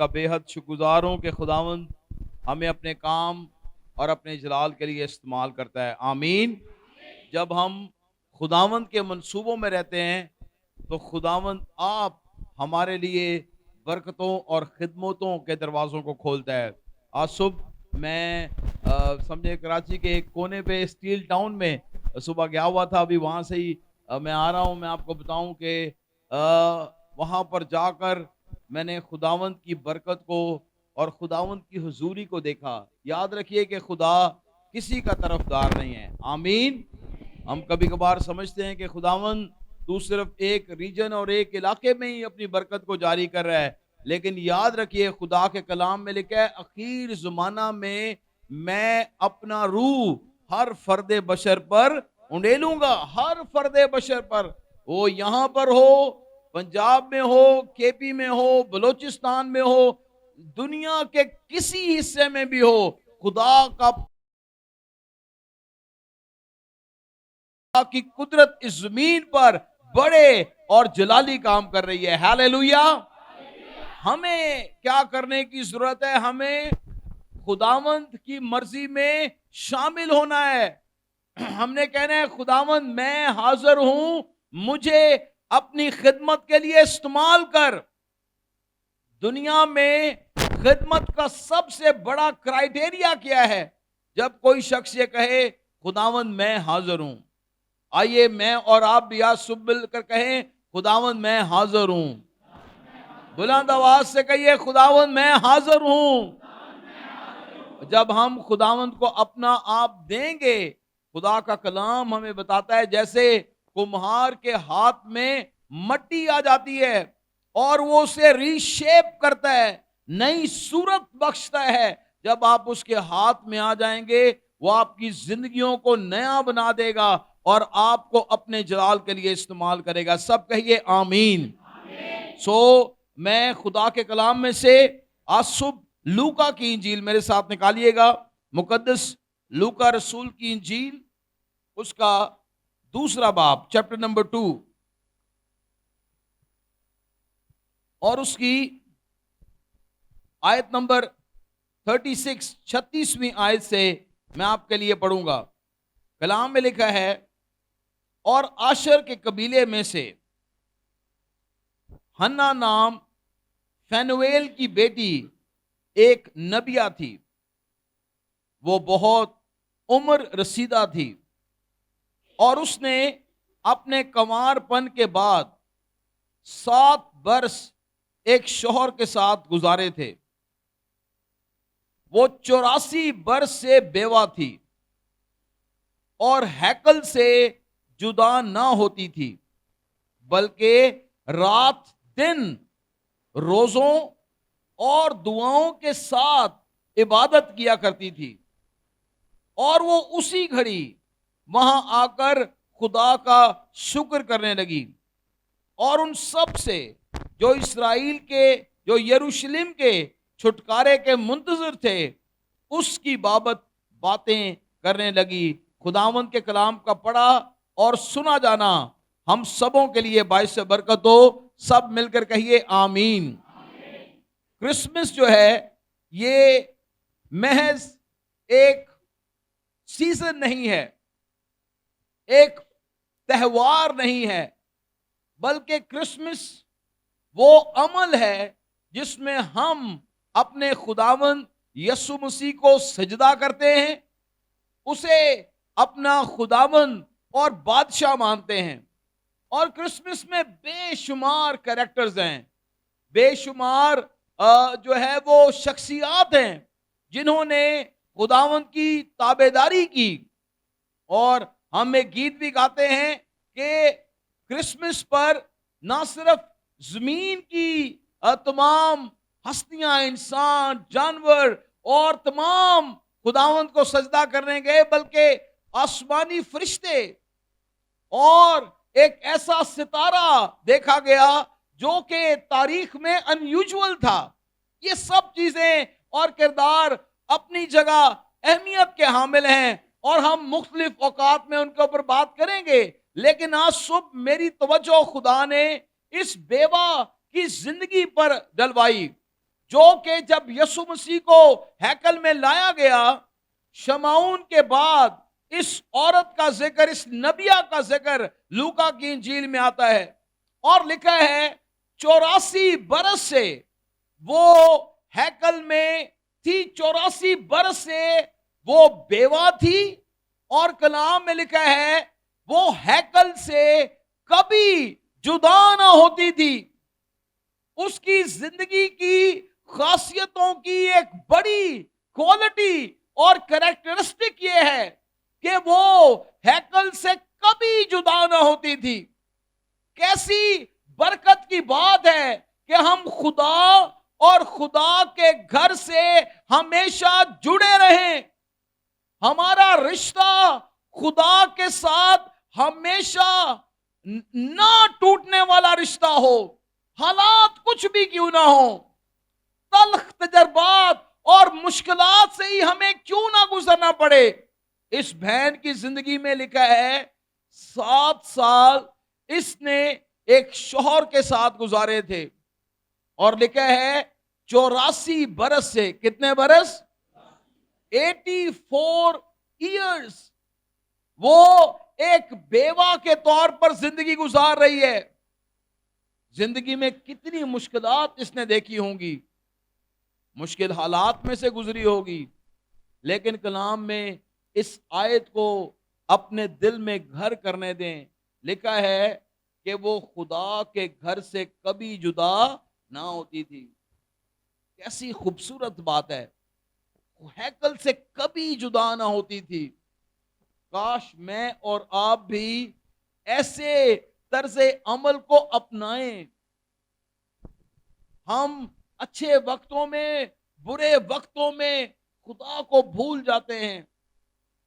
کا بے حد شکرگزار ہوں کہ خداوند ہمیں اپنے کام اور اپنے جلال کے لیے استعمال کرتا ہے. آمین. جب ہم خداوند کے منصوبوں میں رہتے ہیں تو خداوند آپ ہمارے لیے برکتوں اور خدمتوں کے دروازوں کو کھولتا ہے. آج صبح میں سمجھے کراچی کے ایک کونے پہ اسٹیل ٹاؤن میں صبح گیا ہوا تھا. ابھی وہاں سے ہی میں آ رہا ہوں. میں آپ کو بتاؤں کہ وہاں پر جا کر میں نے خداوند کی برکت کو اور خداوند کی حضوری کو دیکھا. یاد رکھیے کہ خدا کسی کا طرفدار نہیں ہے. آمین. ہم کبھی کبھار سمجھتے ہیں کہ خداوند تو صرف ایک ریجن اور ایک علاقے میں ہی اپنی برکت کو جاری کر رہا ہے، لیکن یاد رکھیے خدا کے کلام میں لکھا ہے اخیر زمانہ میں اپنا روح ہر فرد بشر پر انڈیلوں گا. ہر فرد بشر پر، وہ یہاں پر ہو، پنجاب میں ہو، کے پی میں ہو، بلوچستان میں ہو، دنیا کے کسی حصے میں بھی ہو، خدا کی قدرت اس زمین پر بڑے اور جلالی کام کر رہی ہے. ہاللیلویا. ہمیں کیا کرنے کی ضرورت ہے؟ ہمیں خداوند کی مرضی میں شامل ہونا ہے. ہم نے کہنا ہے خداوند میں حاضر ہوں، مجھے اپنی خدمت کے لیے استعمال کر. دنیا میں خدمت کا سب سے بڑا کرائیٹیریا کیا ہے؟ جب کوئی شخص یہ کہے خداوند میں حاضر ہوں. آئیے میں اور آپ بھی آج صبح مل کر کہیں خداوند میں حاضر ہوں. بلند آواز سے کہیے خداوند میں حاضر ہوں. جب ہم خداوند کو اپنا آپ دیں گے، خدا کا کلام ہمیں بتاتا ہے جیسے کمہار کے ہاتھ میں مٹی آ جاتی ہے اور وہ اسے ری شیپ کرتا ہے، نئی صورت بخشتا ہے. جب آپ اس کے ہاتھ میں آ جائیں گے، وہ آپ کی زندگیوں کو نیا بنا دے گا اور آپ کو اپنے جلال کے لیے استعمال کرے گا. سب کہیے آمین. میں خدا کے کلام میں سے آج صبح لوکا کی انجیل میرے ساتھ نکالیے گا. مقدس لوکا رسول کی انجیل، اس کا دوسرا باب، چیپٹر نمبر 2 اور اس کی آیت نمبر 36 آیت سے میں آپ کے لیے پڑھوں گا. کلام میں لکھا ہے اور آشر کے قبیلے میں سے ہنا نام فینویل کی بیٹی ایک نبیہ تھی. وہ بہت عمر رسیدہ تھی اور اس نے اپنے کنوار پن کے بعد 7 برس ایک شوہر کے ساتھ گزارے تھے. وہ 84 برس سے بیوہ تھی اور ہیکل سے جدا نہ ہوتی تھی، بلکہ رات دن روزوں اور دعاؤں کے ساتھ عبادت کیا کرتی تھی. اور وہ اسی گھڑی وہاں آ کر خدا کا شکر کرنے لگی اور ان سب سے جو اسرائیل کے، جو یروشلم کے چھٹکارے کے منتظر تھے، اس کی بابت باتیں کرنے لگی. خداوند کے کلام کا پڑھا اور سنا جانا ہم سبوں کے لیے باعث برکت ہو. سب مل کر کہیے آمین. کرسمس جو ہے یہ محض ایک سیزن نہیں ہے، ایک تہوار نہیں ہے، بلکہ کرسمس وہ عمل ہے جس میں ہم اپنے خداوند یسوع مسیح کو سجدہ کرتے ہیں، اسے اپنا خداوند اور بادشاہ مانتے ہیں. اور کرسمس میں بے شمار کریکٹرز ہیں، بے شمار جو ہے وہ شخصیات ہیں جنہوں نے خداوند کی تابعداری کی. اور ہم ایک گیت بھی گاتے ہیں کہ کرسمس پر نہ صرف زمین کی تمام ہستیاں، انسان، جانور اور تمام خداوند کو سجدہ کرنے گئے، بلکہ آسمانی فرشتے اور ایک ایسا ستارہ دیکھا گیا جو کہ تاریخ میں ان یوزول تھا. یہ سب چیزیں اور کردار اپنی جگہ اہمیت کے حامل ہیں اور ہم مختلف اوقات میں ان کے اوپر بات کریں گے. لیکن آج صبح میری توجہ خدا نے اس بیوہ کی زندگی پر ڈلوائی جو کہ جب یسوع مسیح کو ہیکل میں لایا گیا، شمعون کے بعد اس عورت کا ذکر، اس نبیہ کا ذکر لوکا کی انجیل میں آتا ہے، اور لکھا ہے 84 برس سے وہ ہیکل میں تھی، 84 برس سے وہ بیوہ تھی، اور کلام میں لکھا ہے وہ ہیکل سے کبھی جدا نہ ہوتی تھی۔ اس کی زندگی کی خاصیتوں کی ایک بڑی کوالٹی اور کریکٹرسٹک یہ ہے کہ وہ ہیکل سے کبھی جدا نہ ہوتی تھی۔ کیسی برکت کی بات ہے کہ ہم خدا اور خدا کے گھر سے ہمیشہ جڑے رہیں، ہمارا رشتہ خدا کے ساتھ ہمیشہ نہ ٹوٹنے والا رشتہ ہو، حالات کچھ بھی کیوں نہ ہو، تلخ تجربات اور مشکلات سے ہی ہمیں کیوں نہ گزرنا پڑے۔ اس بہن کی زندگی میں لکھا ہے 7 سال اس نے ایک شوہر کے ساتھ گزارے تھے، اور لکھا ہے 84 برس سے، کتنے برس؟ 84 ایئرز وہ ایک بیوہ کے طور پر زندگی گزار رہی ہے۔ زندگی میں کتنی مشکلات اس نے دیکھی ہوں گی، مشکل حالات میں سے گزری ہوگی، لیکن کلام میں اس آیت کو اپنے دل میں گھر کرنے دیں۔ لکھا ہے کہ وہ خدا کے گھر سے کبھی جدا نہ ہوتی تھی۔ کیسی خوبصورت بات ہے، ہیکل سے کبھی جدا نہ ہوتی تھی۔ کاش میں اور آپ بھی ایسے طرز عمل کو اپنائیں۔ ہم اچھے وقتوں میں، برے وقتوں میں خدا کو بھول جاتے ہیں،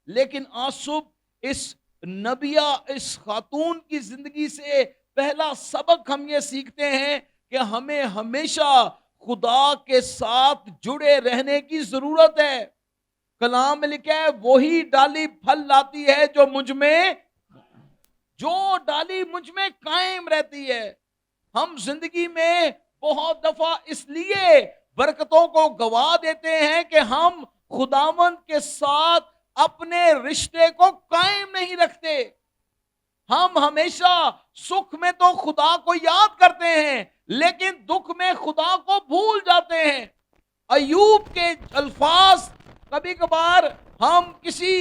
لیکن آج صبح اس نبیہ، اس خاتون کی زندگی سے پہلا سبق ہم یہ سیکھتے ہیں کہ ہمیں ہمیشہ خدا کے ساتھ جڑے رہنے کی ضرورت ہے۔ کلام میں لکھا ہے وہی ڈالی پھل لاتی ہے جو ڈالی مجھ میں قائم رہتی ہے۔ ہم زندگی میں بہت دفعہ اس لیے برکتوں کو گوا دیتے ہیں کہ ہم خداوند کے ساتھ اپنے رشتے کو قائم نہیں رکھتے۔ ہم ہمیشہ سکھ میں تو خدا کو یاد کرتے ہیں، لیکن دکھ میں خدا کو بھول جاتے ہیں۔ ایوب کے الفاظ کبھی کبھار ہم کسی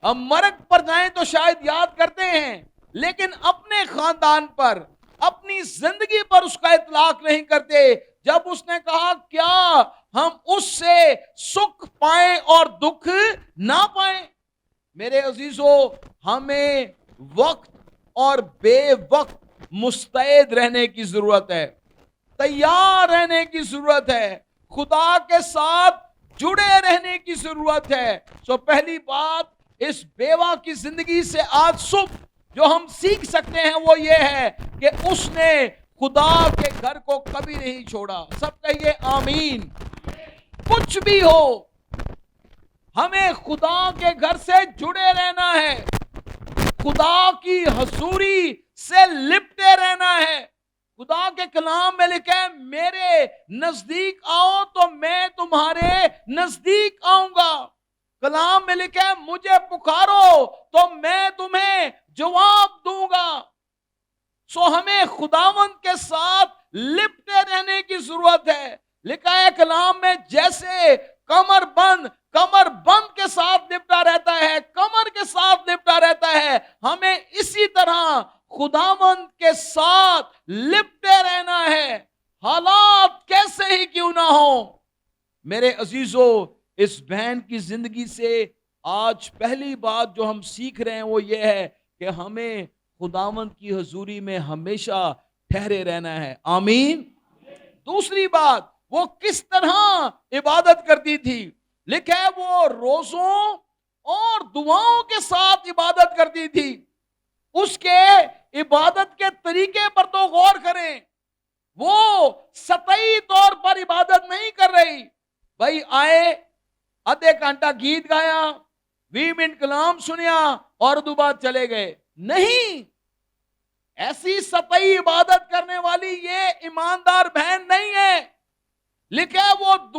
مرگ پر جائیں تو شاید یاد کرتے ہیں، لیکن اپنے خاندان پر، اپنی زندگی پر اس کا اطلاق نہیں کرتے۔ جب اس نے کہا کیا ہم اس سے سکھ پائیں اور دکھ نہ پائیں؟ میرے عزیزو، ہمیں وقت اور بے وقت مستعد رہنے کی ضرورت ہے، تیار رہنے کی ضرورت ہے، خدا کے ساتھ جڑے رہنے کی ضرورت ہے۔ پہلی بات اس بیوہ کی زندگی سے آج صبح جو ہم سیکھ سکتے ہیں وہ یہ ہے کہ اس نے خدا کے گھر کو کبھی نہیں چھوڑا۔ سب کہیے آمین۔ کچھ بھی ہو، ہمیں خدا کے گھر سے جڑے رہنا ہے، خدا کی حضوری سے لپٹے رہنا ہے۔ خدا کے کلام میں لکھا ہے میرے نزدیک آؤ تو میں تمہارے نزدیک آؤں گا۔ کلام میں لکھا ہے مجھے پکارو تو میں تمہیں جواب دوں گا۔ ہمیں خداوند کے ساتھ لپٹے رہنے کی ضرورت ہے۔ لکھا ہے کلام میں جیسے کمر بند کے ساتھ لپٹا رہتا ہے، کمر کے ساتھ لپٹا رہتا ہے، ہمیں اسی طرح خداوند کے ساتھ لپٹے رہنا ہے، حالات کیسے ہی کیوں نہ ہو۔ میرے عزیزو، اس بہن کی زندگی سے آج پہلی بات جو ہم سیکھ رہے ہیں وہ یہ ہے کہ ہمیں خداوند کی حضوری میں ہمیشہ ٹھہرے رہنا ہے۔ آمین۔ دوسری بات، وہ کس طرح عبادت کرتی تھی؟ لکھا ہے وہ روزوں اور دعاؤں کے ساتھ عبادت کرتی تھی۔ اس کے عبادت کے طریقے پر تو غور کریں، وہ سطحی طور پر عبادت نہیں کر رہی۔ بھائی آئے، آدھے گھنٹہ گیت گایا، 20 منٹ کلام سنیا اور دوبارہ چلے گئے، نہیں۔ ایسی سطحی عبادت کرنے والی یہ ایماندار بہن نہیں ہے۔ لکھا ہے وہ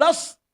10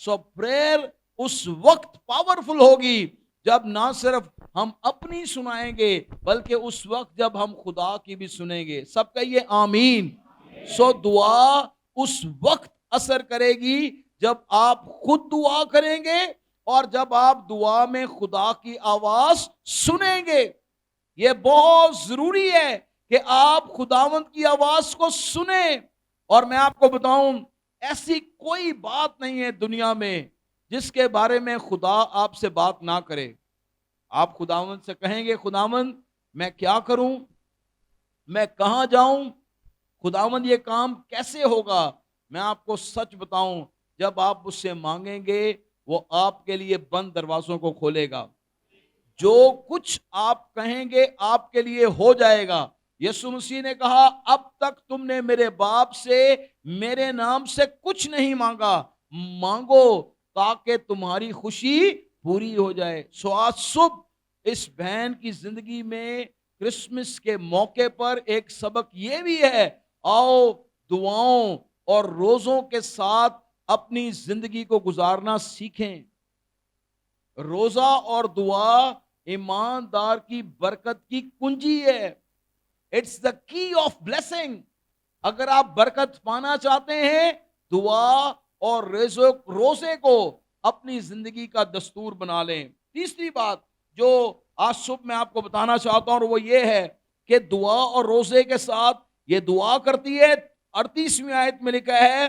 سو پریئر اس وقت پاورفل ہوگی جب نہ صرف ہم اپنی سنائیں گے بلکہ اس وقت جب ہم خدا کی بھی سنیں گے. سب کہیے آمین. سو دعا اس وقت اثر کرے گی جب آپ خود دعا کریں گے اور جب آپ دعا میں خدا کی آواز سنیں گے. یہ بہت ضروری ہے کہ آپ خداوند کی آواز کو سنیں. اور میں آپ کو بتاؤں ایسی کوئی بات نہیں ہے دنیا میں جس کے بارے میں خدا آپ سے بات نہ کرے. آپ خداوند سے کہیں گے خداوند میں کیا کروں, میں کہاں جاؤں, خداوند یہ کام کیسے ہوگا. میں آپ کو سچ بتاؤں جب آپ اس سے مانگیں گے وہ آپ کے لیے بند دروازوں کو کھولے گا. جو کچھ آپ کہیں گے آپ کے لیے ہو جائے گا. یسوع مسیح نے کہا اب تک تم نے میرے باپ سے میرے نام سے کچھ نہیں مانگا, مانگو تاکہ تمہاری خوشی پوری ہو جائے. سو آج صبح اس بہن کی زندگی میں کرسمس کے موقع پر ایک سبق یہ بھی ہے, آؤ دعاؤں اور روزوں کے ساتھ اپنی زندگی کو گزارنا سیکھیں. روزہ اور دعا ایماندار کی برکت کی کنجی ہے. اٹس دا کی آف بلیسنگ. اگر آپ برکت پانا چاہتے ہیں دعا اور روزے کو اپنی زندگی کا دستور بنا لیں. تیسری بات جو آج صبح میں آپ کو بتانا چاہتا ہوں وہ یہ ہے کہ دعا اور روزے کے ساتھ یہ دعا کرتی ہے. 38ویں آیت میں لکھا ہے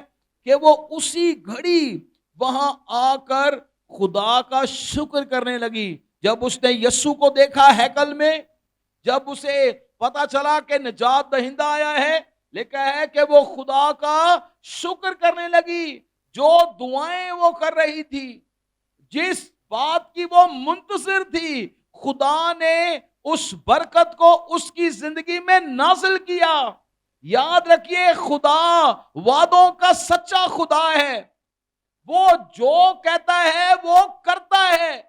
کہ وہ اسی گھڑی وہاں آ کر خدا کا شکر کرنے لگی. جب اس نے یسوع کو دیکھا ہیکل میں, جب اسے پتا چلا کہ نجات دہندہ آیا ہے, لکھا ہے کہ وہ خدا کا شکر کرنے لگی. جو دعائیں وہ کر رہی تھی, جس بات کی وہ منتظر تھی, خدا نے اس برکت کو اس کی زندگی میں نازل کیا. یاد رکھیے خدا وعدوں کا سچا خدا ہے. وہ جو کہتا ہے وہ کرتا ہے.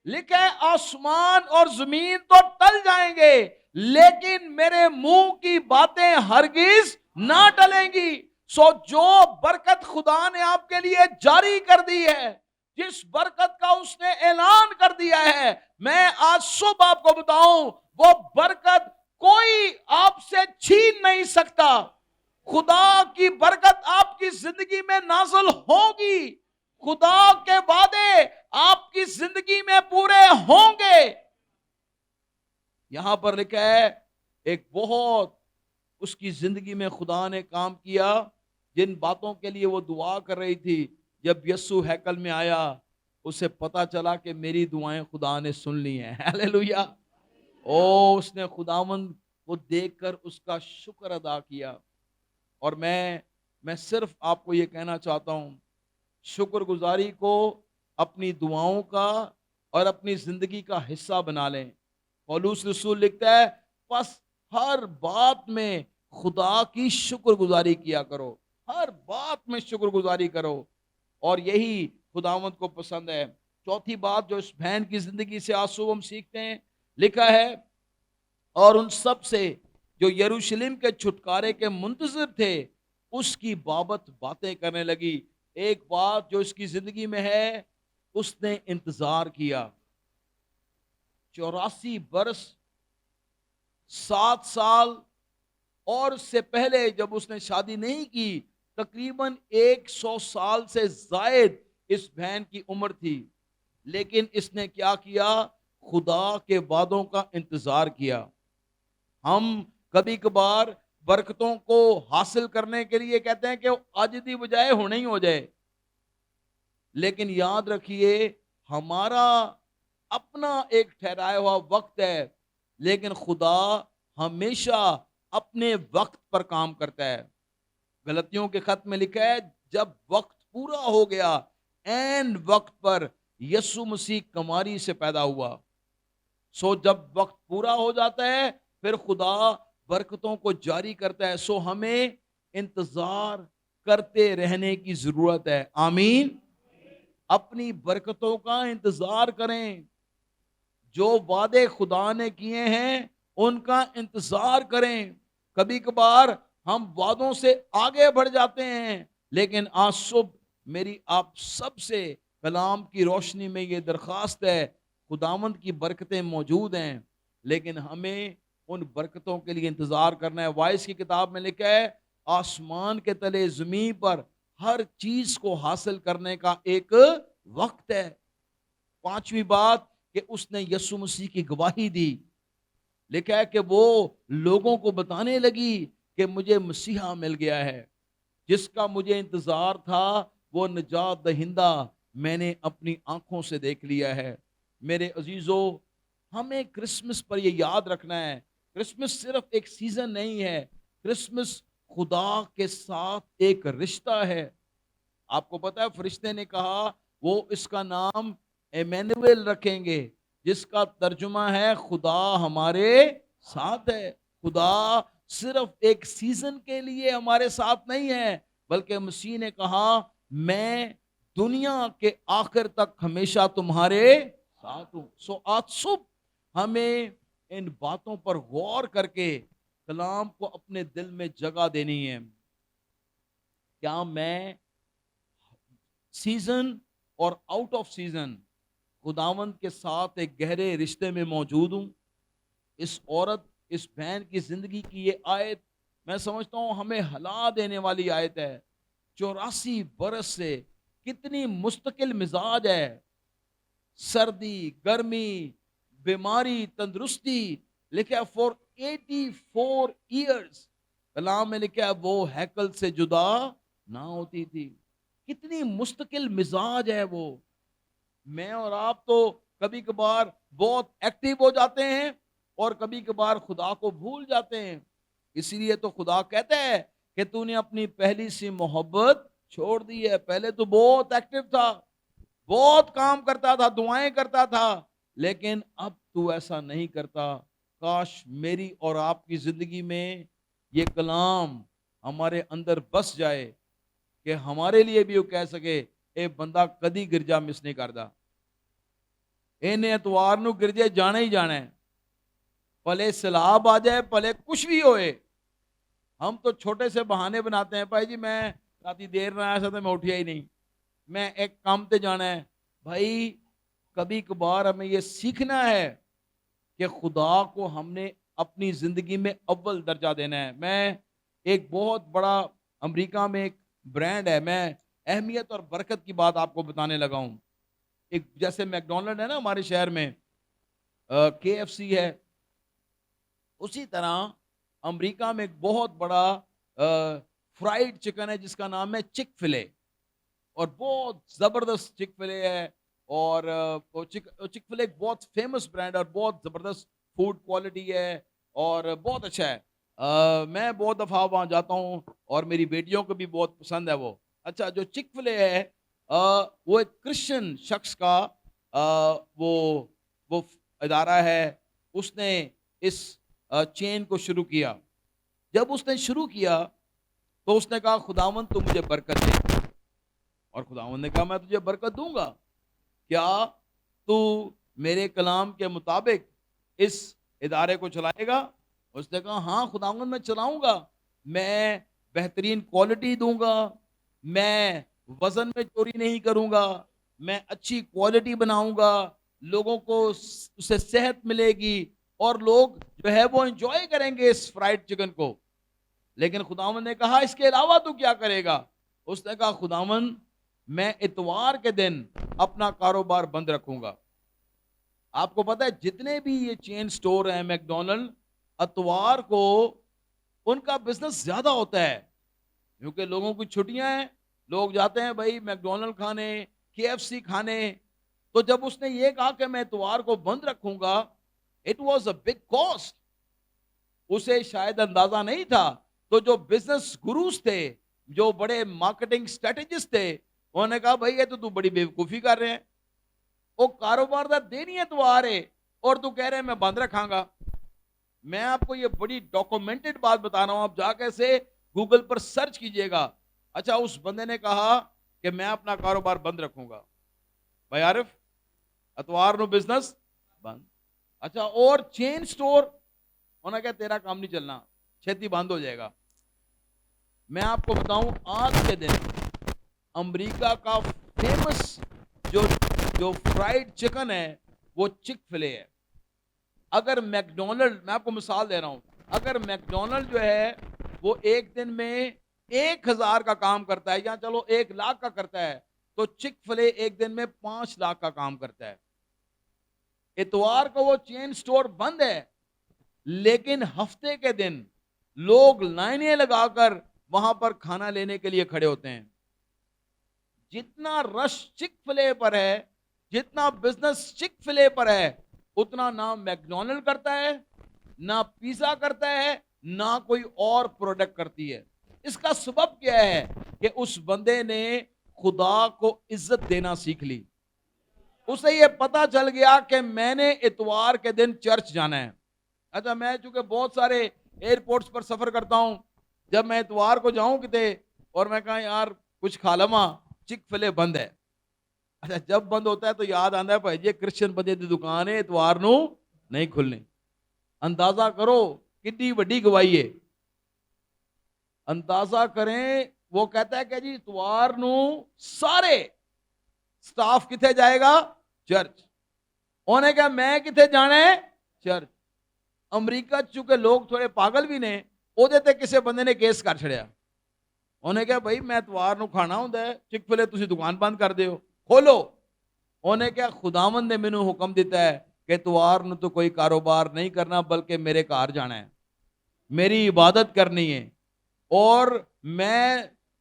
لکھے آسمان اور زمین تو ٹل جائیں گے لیکن میرے منہ کی باتیں ہرگز نہ ٹلیں گی. سو جو برکت خدا نے آپ کے لیے جاری کر دی ہے, جس برکت کا اس نے اعلان کر دیا ہے, میں آج صبح آپ کو بتاؤں وہ برکت کوئی آپ سے چھین نہیں سکتا. خدا کی برکت آپ کی زندگی میں نازل ہوگی. خدا کے وعدے آپ کی زندگی میں پورے ہوں گے. یہاں پر لکھا ہے ایک بہت اس کی زندگی میں خدا نے کام کیا. جن باتوں کے لیے وہ دعا کر رہی تھی, جب یسوع ہیکل میں آیا اسے پتا چلا کہ میری دعائیں خدا نے سن لی ہیں. ہیلیلویا. اس نے خداوند کو دیکھ کر اس کا شکر ادا کیا. اور میں صرف آپ کو یہ کہنا چاہتا ہوں شکر گزاری کو اپنی دعاؤں کا اور اپنی زندگی کا حصہ بنا لیں. پولس رسول لکھتا ہے بس ہر بات میں خدا کی شکر گزاری کیا کرو. ہر بات میں شکر گزاری کرو اور یہی خداوند کو پسند ہے. چوتھی بات جو اس بہن کی زندگی سے آج صبح ہم سیکھتے ہیں, لکھا ہے اور ان سب سے جو یروشلم کے چھٹکارے کے منتظر تھے اس کی بابت باتیں کرنے لگی. ایک بات جو اس کی زندگی میں ہے, اس نے انتظار کیا. 84 برس 7 سال اور اس سے پہلے جب اس نے شادی نہیں کی تقریباً 100 سال سے زائد اس بہن کی عمر تھی. لیکن اس نے کیا کیا, خدا کے وعدوں کا انتظار کیا. ہم کبھی کبھار برکتوں کو حاصل کرنے کے لیے کہتے ہیں کہ آج دی بجائے ہونا ہی ہو جائے, لیکن یاد رکھیے ہمارا اپنا ایک ٹھہرایا ہوا وقت ہے, لیکن خدا ہمیشہ اپنے وقت پر کام کرتا ہے. غلطیوں کے خط میں لکھا ہے جب وقت پورا ہو گیا عین وقت پر یسوع مسیح کماری سے پیدا ہوا. سو جب وقت پورا ہو جاتا ہے پھر خدا برکتوں کو جاری کرتا ہے. سو ہمیں انتظار کرتے رہنے کی ضرورت ہے. آمین. اپنی برکتوں کا انتظار کریں. جو وعدے خدا نے کیے ہیں ان کا انتظار کریں. کبھی کبھار ہم وعدوں سے آگے بڑھ جاتے ہیں لیکن آج صبح میری آپ سب سے کلام کی روشنی میں یہ درخواست ہے، خداوند کی برکتیں موجود ہیں، لیکن ہمیں ان برکتوں کے لیے انتظار کرنا ہے۔ وائس کی کتاب میں لکھا ہے، آسمان کے تلے زمین پر ہر چیز کو حاصل کرنے کا ایک وقت ہے۔ پانچویں بات کہ اس نے یسوع مسیح کی گواہی دی، لکھا ہے کہ وہ لوگوں کو بتانے لگی کہ مجھے مسیحا مل گیا ہے، جس کا مجھے انتظار تھا وہ نجات دہندہ میں نے اپنی آنکھوں سے دیکھ لیا ہے۔ میرے عزیزو، ہمیں کرسمس پر یہ یاد رکھنا ہے، کرسمس صرف ایک سیزن نہیں ہے، کرسمس خدا کے ساتھ ایک رشتہ ہے۔ آپ کو پتا ہے فرشتے نے کہا وہ اس کا نام ایمینویل رکھیں گے، جس کا ترجمہ ہے خدا ہمارے ساتھ ہے۔ خدا صرف ایک سیزن کے لیے ہمارے ساتھ نہیں ہے، بلکہ مسیح نے کہا میں دنیا کے آخر تک ہمیشہ تمہارے ساتھ ہوں۔ سو آج صبح ہمیں ان باتوں پر غور کر کے کلام کو اپنے دل میں جگہ دینی ہے۔ کیا میں سیزن اور آؤٹ آف سیزن خداوند کے ساتھ ایک گہرے رشتے میں موجود ہوں؟ اس عورت، اس بہن کی زندگی کی یہ آیت میں سمجھتا ہوں ہمیں ہلا دینے والی آیت ہے۔ 84 برس سے کتنی مستقل مزاج ہے، سردی، گرمی، بیماری، تندرستی، لکھا فور 84 ایئرز، کلام میں لکھا وہ ہیکل سے جدا نہ ہوتی تھی۔ کتنی مستقل مزاج ہے وہ۔ میں اور آپ تو کبھی کبھار بہت ایکٹیو ہو جاتے ہیں اور کبھی کبھار خدا کو بھول جاتے ہیں۔ اسی لیے تو خدا کہتا ہے کہ تو نے اپنی پہلی سی محبت چھوڑ دی ہے۔ پہلے تو بہت ایکٹیو تھا، بہت کام کرتا تھا، دعائیں کرتا تھا، لیکن اب تو ایسا نہیں کرتا۔ کاش میری اور آپ کی زندگی میں یہ کلام ہمارے اندر بس جائے کہ ہمارے لیے بھی وہ کہہ سکے اے بندہ کدی گرجا مس نہیں کرتا، انہیں اتوار نو گرجے جانا ہی جانا ہے، پلے سیلاب آ جائے، پلے کچھ بھی ہوئے۔ ہم تو چھوٹے سے بہانے بناتے ہیں، بھائی جی میں راتی دیر نہ آیا تھا میں اٹھیا ہی نہیں، میں ایک کام تے جانا ہے۔ بھائی کبھی کبھار ہمیں یہ سیکھنا ہے کہ خدا کو ہم نے اپنی زندگی میں اول درجہ دینا ہے۔ میں ایک بہت بڑا امریکہ میں ایک برانڈ ہے، میں اہمیت اور برکت کی بات آپ کو بتانے لگا ہوں۔ ایک جیسے میک ڈونلڈ ہے نا ہمارے شہر میں، کے ایف سی ہے، اسی طرح امریکہ میں ایک بہت بڑا فرائیڈ چکن ہے جس کا نام ہے چک فلے، اور بہت زبردست چک فلے ہے، اور چک فلے ایک بہت فیمس برانڈ اور بہت زبردست فوڈ کوالٹی ہے اور بہت اچھا ہے۔ میں بہت دفعہ وہاں جاتا ہوں اور میری بیٹیوں کو بھی بہت پسند ہے وہ۔ اچھا، جو چک فلے ہے وہ ایک کرسچن شخص کا وہ ادارہ ہے، اس نے اس چین کو شروع کیا۔ جب اس نے شروع کیا تو اس نے کہا خداوند تو مجھے برکت دے، اور خداوند نے کہا میں تجھے برکت دوں گا، کیا تو میرے کلام کے مطابق اس ادارے کو چلائے گا؟ اس نے کہا ہاں خداوند میں چلاؤں گا، میں بہترین کوالٹی دوں گا، میں وزن میں چوری نہیں کروں گا، میں اچھی کوالٹی بناؤں گا، لوگوں کو اسے صحت ملے گی اور لوگ جو ہے وہ انجوائے کریں گے اس فرائیڈ چکن کو۔ لیکن خداوند نے کہا اس کے علاوہ تو کیا کرے گا؟ اس نے کہا خداوند میں اتوار کے دن اپنا کاروبار بند رکھوں گا۔ آپ کو پتا ہے جتنے بھی یہ چین سٹور ہیں میک ڈونلڈ، اتوار کو ان کا بزنس زیادہ ہوتا ہے کیونکہ لوگوں کی چھٹیاں ہیں، لوگ جاتے ہیں بھائی میک ڈونلڈ کھانے، کے ایف سی کھانے۔ تو جب اس نے یہ کہا کہ میں اتوار کو بند رکھوں گا، it was a big cost, اسے شاید اندازہ نہیں تھا۔ تو جو بزنس گروز تھے، جو بڑے مارکیٹنگ اسٹریٹجسٹ تھے، انہوں نے کہا بھائی یہ تو بڑی بیوقوفی کر رہے ہیں، وہ کاروبار دا دینی ہے تو آ رہے اور تو کہہ رہے ہیں میں بند رکھاں گا۔ میں آپ کو یہ بڑی ڈاکومنٹڈ بات بتا رہا ہوں، آپ جا کے سے گوگل پر سرچ کیجئے گا۔ اچھا، اس بندے نے کہا کہ میں اپنا کاروبار بند رکھوں گا، بھائی عارف اتوار نو بزنس بند۔ اچھا، اور چین سٹور انہوں نے کہا تیرا کام نہیں چلنا، چھتی بند ہو جائے گا۔ میں آپ کو بتاؤں امریکہ کا فیمس جو فرائیڈ چکن ہے وہ چک فلے ہے. اگر میکڈونلڈ، میں آپ کو مثال دے رہا ہوں، اگر میکڈونلڈ جو ہے وہ ایک دن میں 1,000 کا کام کرتا ہے، یا چلو 1,00,000 کا کرتا ہے، تو چک فلے ایک دن میں 5,00,000 کا کام کرتا ہے. اتوار کو وہ چین سٹور بند ہے، لیکن ہفتے کے دن لوگ لائنیں لگا کر وہاں پر کھانا لینے کے لیے کھڑے ہوتے ہیں. جتنا رش چک فلے پر ہے، جتنا بزنس چک فلے پر ہے، اتنا نہ میکڈونلڈ کرتا ہے، نہ پیزا کرتا ہے، نہ کوئی اور پروڈکٹ کرتی ہے. اس کا سبب کیا ہے؟ کہ اس بندے نے خدا کو عزت دینا سیکھ لی. اسے یہ پتا چل گیا کہ میں نے اتوار کے دن چرچ جانا ہے. اچھا، میں چونکہ بہت سارے ایئرپورٹس پر سفر کرتا ہوں، جب میں اتوار کو جاؤں کتے اور میں کہا یار کچھ کھا لواں، چک فلے بند ہے. اچھا، جب بند ہوتا ہے تو یاد آتا ہے بھائی یہ کرسچن بندے دی دکان ہے، اتوار نو نہیں کھلنی. اندازہ کرو کتنی بڑی گواہی ہے. اندازہ کریں، وہ کہتا ہے کہ جی اتوار نو سارے سٹاف کتنے جائے گا؟ چرچ. انہیں کہا میں کتنے جانا ہے؟ چرچ. امریکہ چونکہ لوگ تھوڑے پاگل بھی نے، وہ دیتے کسی بندے نے کیس کر چھڑیا. انہیں کہا بھائی میں اتوار نو کھانا ہوں چک فلے تسی دکان بند کر دیو، کھولو. انہیں کہا خداوند نے مینوں حکم دیتا ہے کہ اتوار نو تو کوئی کاروبار نہیں کرنا، بلکہ میرے گھر جانا ہے، میری عبادت کرنی ہے، اور میں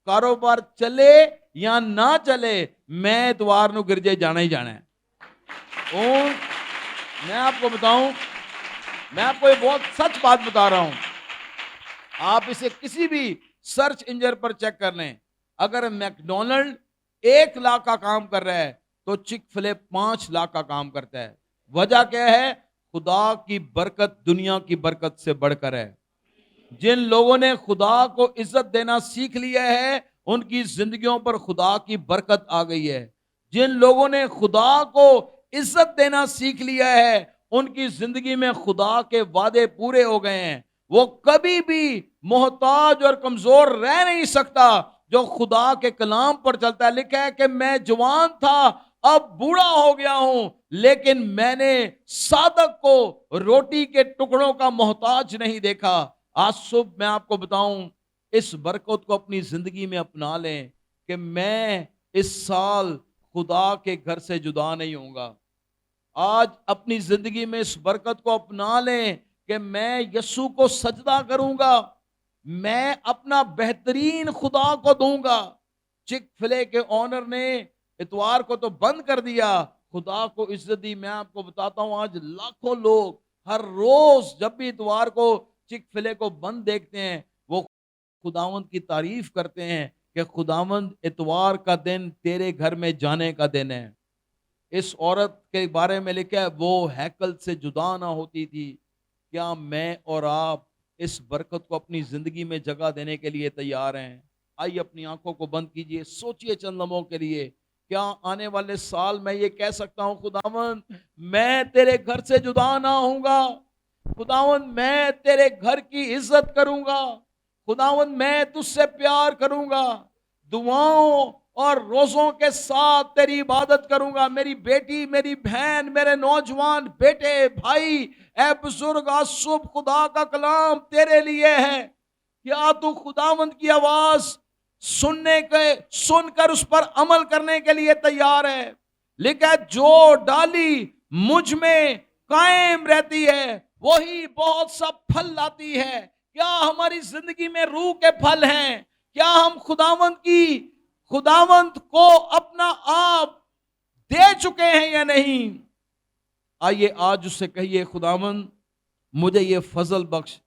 کاروبار چلے یا نہ چلے میں اتوار نو گرجے جانا ہی جانا ہے. اور میں آپ کو بتاؤں، میں آپ کو یہ بہت سچ بات بتا رہا ہوں، آپ اسے کسی بھی سرچ انجن پر چیک کر لیں. اگر میکڈونلڈ 1,00,000 کا کام کر رہا ہے تو چک فلے 5,00,000 کا کام کرتا ہے. وجہ کیا ہے؟ خدا کی برکت دنیا کی برکت سے بڑھ کر ہے. جن لوگوں نے خدا کو عزت دینا سیکھ لیا ہے ان کی زندگیوں پر خدا کی برکت آ گئی ہے. جن لوگوں نے خدا کو عزت دینا سیکھ لیا ہے ان کی زندگی میں خدا کے وعدے پورے ہو گئے ہیں. وہ کبھی بھی محتاج اور کمزور رہ نہیں سکتا جو خدا کے کلام پر چلتا ہے. لکھا ہے کہ میں جوان تھا اب بوڑھا ہو گیا ہوں، لیکن میں نے صادق کو روٹی کے ٹکڑوں کا محتاج نہیں دیکھا. آج صبح میں آپ کو بتاؤں، اس برکت کو اپنی زندگی میں اپنا لیں کہ میں اس سال خدا کے گھر سے جدا نہیں ہوں گا. آج اپنی زندگی میں اس برکت کو اپنا لیں کہ میں یسوع کو سجدہ کروں گا، میں اپنا بہترین خدا کو دوں گا. چک فلے کے اونر نے اتوار کو تو بند کر دیا، خدا کو عزت دی. میں آپ کو بتاتا ہوں آج لاکھوں لوگ ہر روز جب بھی اتوار کو چک فلے کو بند دیکھتے ہیں وہ خداوند کی تعریف کرتے ہیں کہ خداوند اتوار کا دن تیرے گھر میں جانے کا دن ہے. اس عورت کے بارے میں لکھا ہے وہ ہیکل سے جدا نہ ہوتی تھی. کیا میں اور آپ اس برکت کو اپنی زندگی میں جگہ دینے کے لیے تیار ہیں؟ آئیے اپنی آنکھوں کو بند کیجئے، سوچئے چند لمحوں کے لیے. کیا آنے والے سال میں یہ کہہ سکتا ہوں خداوند میں تیرے گھر سے جدا نہ ہوں گا، خداوند میں تیرے گھر کی عزت کروں گا، خداوند میں تجھ سے پیار کروں گا، دعاؤں اور روزوں کے ساتھ تیری عبادت کروں گا. میری بیٹی، میری بہن، میرے نوجوان بیٹے بھائی، اے بزرگ، آج صبح خدا کا کلام تیرے لیے ہے. کیا تو خداوند کی آواز سن کر اس پر عمل کرنے کے لیے تیار ہے؟ لکھا ہے جو ڈالی مجھ میں قائم رہتی ہے وہی بہت سا پھل لاتی ہے. کیا ہماری زندگی میں روح کے پھل ہیں؟ کیا ہم خداوند کو اپنا آپ دے چکے ہیں یا نہیں؟ آئیے آج اس سے کہیے خداوند مجھے یہ فضل بخش،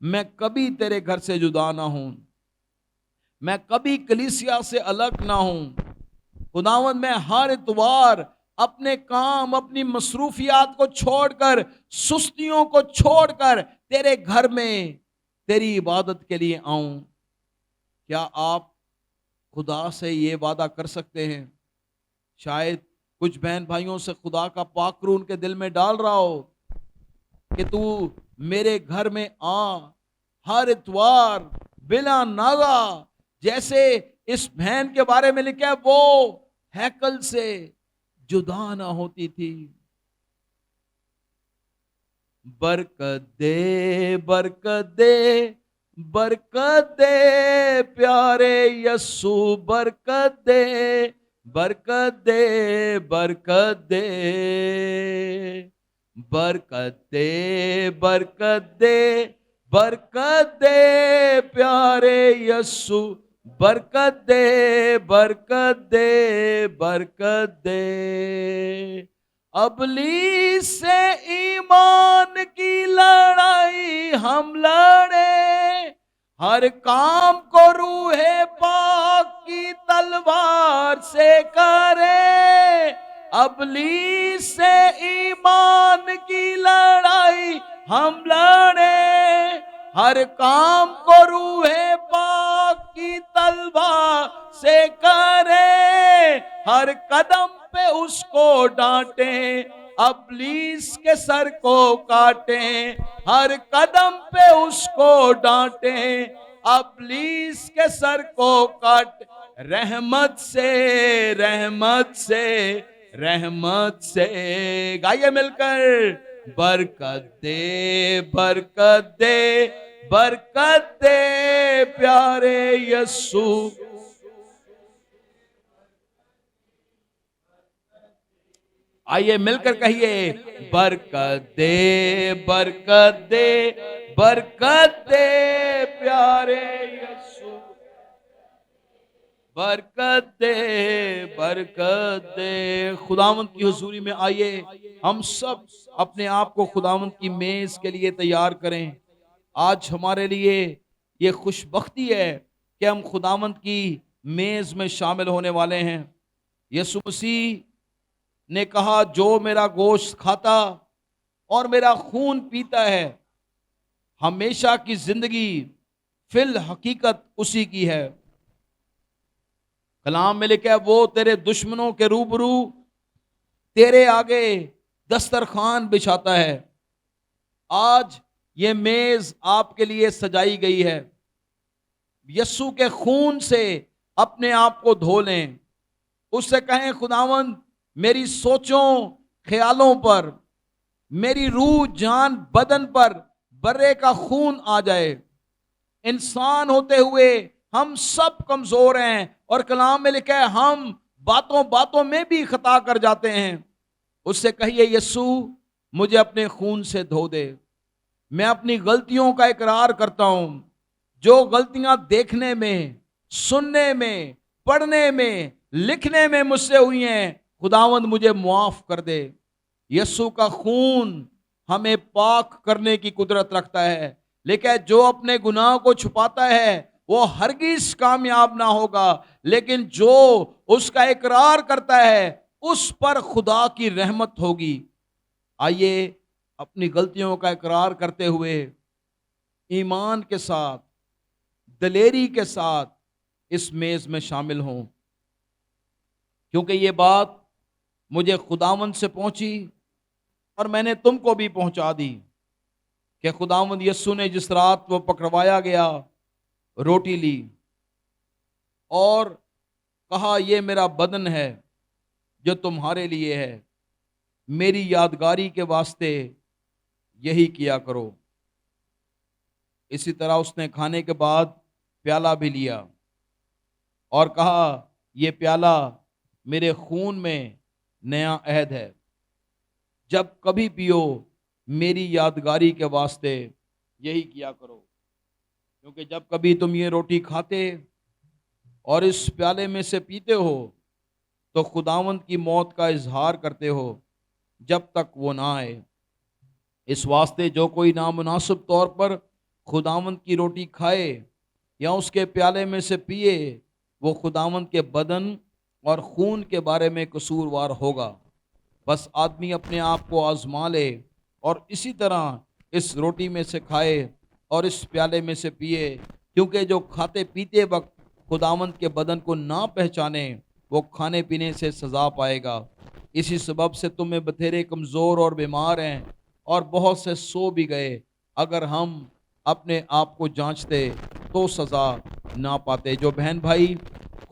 میں کبھی تیرے گھر سے جدا نہ ہوں، میں کبھی کلیسیا سے الگ نہ ہوں. خداوند میں ہر اتوار اپنے کام، اپنی مصروفیات کو چھوڑ کر، سستیوں کو چھوڑ کر تیرے گھر میں تیری عبادت کے لیے آؤں. کیا آپ خدا سے یہ وعدہ کر سکتے ہیں؟ شاید کچھ بہن بھائیوں سے خدا کا پاک روح ان کے دل میں ڈال رہا ہو کہ تو میرے گھر میں آ ہر اتوار بلا ناغہ، جیسے اس بہن کے بارے میں لکھا ہے وہ ہیکل سے جدا نہ ہوتی تھی. برکت دے برکت دے برکت دے پیارے یسو برکت دے برکت دے برکت دے برکت دے برکت دے برکت دے پیارے یسو برکت دے برکت دے برکت دے. ابلیس سے ایمان کی لڑائی ہم لڑے ہر کام کو روح پاک کی تلوار سے کرے. ابلیس سے ایمان کی لڑائی ہم لڑے ہر کام کو روح پاک کی تلوار سے کرے. ہر قدم پہ اس کو ڈانٹیں ابلیس کے سر کو کاٹیں. ہر قدم پہ اس کو ڈانٹیں ابلیس کے سر کو کاٹیں. رحمت سے رحمت سے رحمت سے گائیے مل کر. برکت دے برکت دے برکت دے پیارے یسو. آئیے مل کر کہیے برکت دے برکت دے برکت دے پیارے یسوع برکت دے برکت دے. خداوند کی حضوری میں آئیے ہم سب اپنے آپ کو خداوند کی میز کے لیے تیار کریں. آج ہمارے لیے یہ خوش بختی ہے کہ ہم خداوند کی میز میں شامل ہونے والے ہیں. یسوع مسیح نے کہا جو میرا گوشت کھاتا اور میرا خون پیتا ہے ہمیشہ کی زندگی فی الحقیقت اسی کی ہے. کلام میں لکھا ہے وہ تیرے دشمنوں کے روبرو تیرے آگے دسترخوان بچھاتا ہے. آج یہ میز آپ کے لیے سجائی گئی ہے. یسوع کے خون سے اپنے آپ کو دھو لیں. اس سے کہیں خداوند میری سوچوں خیالوں پر میری روح جان بدن پر برے کا خون آ جائے. انسان ہوتے ہوئے ہم سب کمزور ہیں اور کلام میں لکھا ہے ہم باتوں باتوں میں بھی خطا کر جاتے ہیں. اس سے کہیے یسوع مجھے اپنے خون سے دھو دے. میں اپنی غلطیوں کا اقرار کرتا ہوں. جو غلطیاں دیکھنے میں سننے میں پڑھنے میں لکھنے میں مجھ سے ہوئی ہیں خداوند مجھے معاف کر دے. یسوع کا خون ہمیں پاک کرنے کی قدرت رکھتا ہے لیکن جو اپنے گناہ کو چھپاتا ہے وہ ہرگز کامیاب نہ ہوگا. لیکن جو اس کا اقرار کرتا ہے اس پر خدا کی رحمت ہوگی. آئیے اپنی غلطیوں کا اقرار کرتے ہوئے ایمان کے ساتھ دلیری کے ساتھ اس میز میں شامل ہوں. کیونکہ یہ بات مجھے خداوند سے پہنچی اور میں نے تم کو بھی پہنچا دی کہ خداوند یسوع نے جس رات وہ پکڑوایا گیا روٹی لی اور کہا یہ میرا بدن ہے جو تمہارے لیے ہے. میری یادگاری کے واسطے یہی کیا کرو. اسی طرح اس نے کھانے کے بعد پیالہ بھی لیا اور کہا یہ پیالہ میرے خون میں نیا عہد ہے. جب کبھی پیو میری یادگاری کے واسطے یہی کیا کرو. کیونکہ جب کبھی تم یہ روٹی کھاتے اور اس پیالے میں سے پیتے ہو تو خداوند کی موت کا اظہار کرتے ہو جب تک وہ نہ آئے. اس واسطے جو کوئی نامناسب طور پر خداوند کی روٹی کھائے یا اس کے پیالے میں سے پیے وہ خداوند کے بدن اور خون کے بارے میں قصوروار ہوگا. بس آدمی اپنے آپ کو آزما لے اور اسی طرح اس روٹی میں سے کھائے اور اس پیالے میں سے پیے. کیونکہ جو کھاتے پیتے وقت خداوند کے بدن کو نہ پہچانے وہ کھانے پینے سے سزا پائے گا. اسی سبب سے تم میں بتھیرے کمزور اور بیمار ہیں اور بہت سے سو بھی گئے. اگر ہم اپنے آپ کو جانچتے تو سزا نہ پاتے. جو بہن بھائی